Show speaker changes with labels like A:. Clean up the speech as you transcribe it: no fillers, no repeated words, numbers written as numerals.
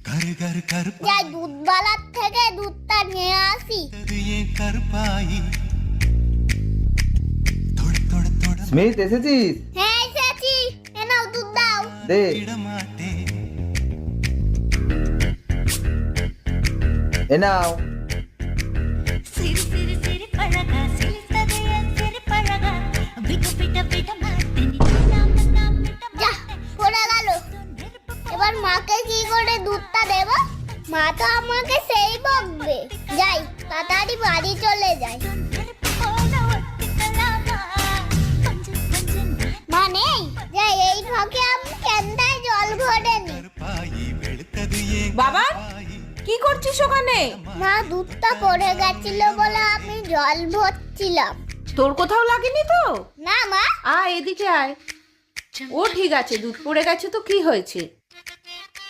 A: যাই দুধওয়ালার থেকে দুধটা নিয়ে আসি।
B: স্মিথ, এসেছিস?
A: হ্যাঁ এসেছি, এ নাও দুধ দাও।
B: দে। এ নাও।
A: যা পড়ে গেল, এবার মাকে কি করে দুধটা দেব? মা তো আমাকে সেই বকবে। যাই তাড়াতাড়ি বাড়ি চলে যাই। মা নেই, যাই এই ফাঁকে আমি কেন্দায় জল ভরে নি।
C: বাবা, কি করছিস ওখানে?
A: মা দুধটা পড়ে গেছিল বলে আমি জল ভরছিলাম।
C: তোর কোথাও লাগেনি তো?
A: না মা।
C: এদিকে আয়। ও ঠিক আছে, দুধ পড়ে গেছে তো কি হয়েছে?